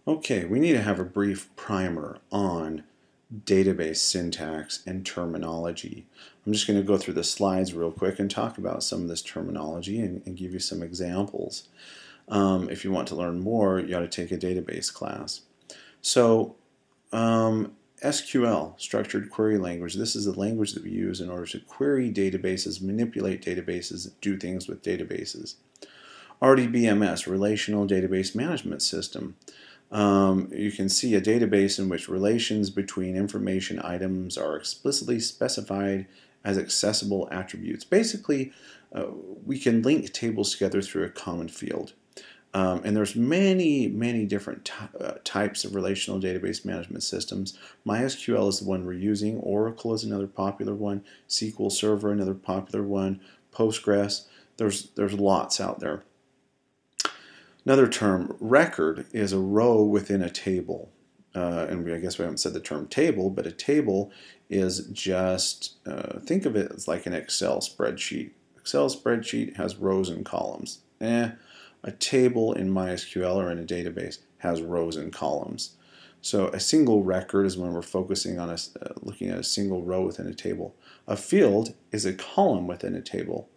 Okay, we need to have a brief primer on database syntax and terminology. I'm just going to go through the slides real quick and talk about some of this terminology and give you some examples. If you want to learn more, you ought to take a database class. So, SQL, Structured Query Language, this is the language that we use in order to query databases, manipulate databases, do things with databases. RDBMS, Relational Database Management System. You can see a database in which relations between information items are explicitly specified as accessible attributes. Basically, we can link tables together through a common field. And there's many different types of relational database management systems. MySQL is the one we're using. Oracle is another popular one. SQL Server, another popular one. Postgres. There's lots out there. Another term, record, is a row within a table. And I guess we haven't said the term table, but a table is just, think of it as like an Excel spreadsheet. Excel spreadsheet has rows and columns. A table in MySQL or in a database has rows and columns. So a single record is when we're focusing on looking at a single row within a table. A field is a column within a table,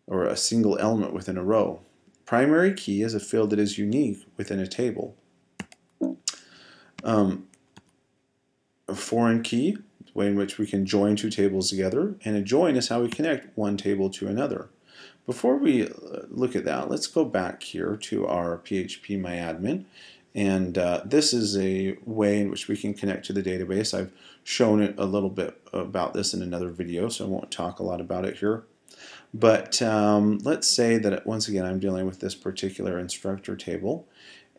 or a single element within a row. Primary key is a field that is unique within a table. A foreign key, the way in which we can join two tables together, and a join is how we connect one table to another. Before we look at that, let's go back here to our phpMyAdmin, and this is a way in which we can connect to the database. I've shown it a little bit about this in another video, so I won't talk a lot about it here. But let's say that, once again, I'm dealing with this particular instructor table,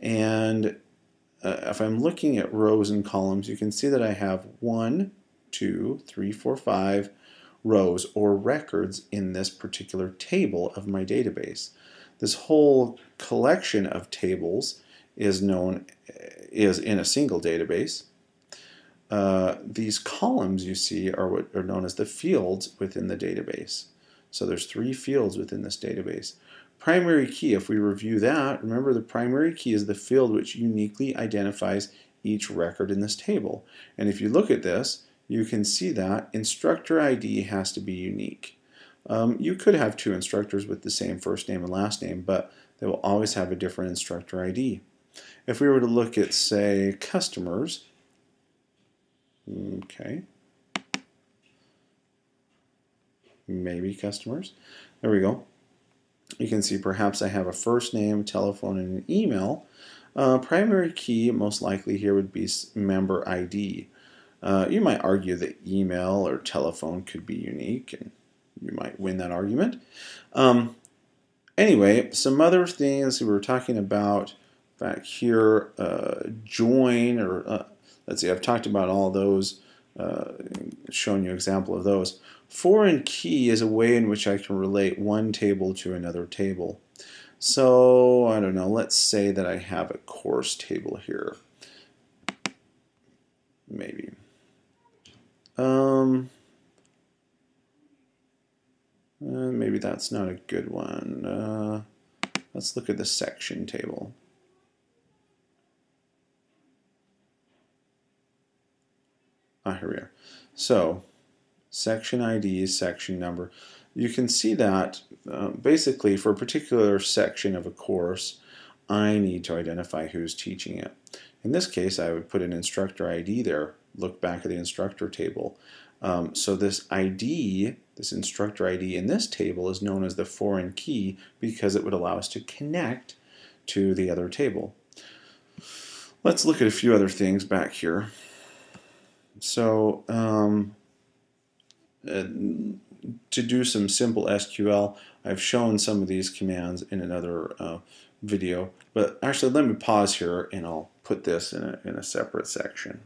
and if I'm looking at rows and columns, you can see that I have 1, 2, 3, 4, 5 rows or records in this particular table of my database. This whole collection of tables is in a single database. These columns you see are what are known as the fields within the database. So there's 3 fields within this database. Primary key, if we review that, remember the primary key is the field which uniquely identifies each record in this table. And if you look at this, you can see that instructor ID has to be unique. You could have 2 instructors with the same first name and last name, but they will always have a different instructor ID. If we were to look at, say, customers, okay, maybe customers, there we go. You can see perhaps I have a first name, telephone, and an email. Primary key most likely here would be member ID. You might argue that email or telephone could be unique, and you might win that argument. Anyway, some other things we were talking about back here, join, or let's see, I've talked about all those, shown you an example of those. Foreign key is a way in which I can relate one table to another table. So, I don't know, let's say that I have a course table here. Maybe. Maybe that's not a good one. Let's look at the section table. Here we are. So, section ID, section number. You can see that basically for a particular section of a course, I need to identify who's teaching it. In this case, I would put an instructor ID there, look back at the instructor table. So this ID, this instructor ID in this table is known as the foreign key because it would allow us to connect to the other table. Let's look at a few other things back here. So to do some simple SQL, I've shown some of these commands in another video, but actually let me pause here and I'll put this in a separate section.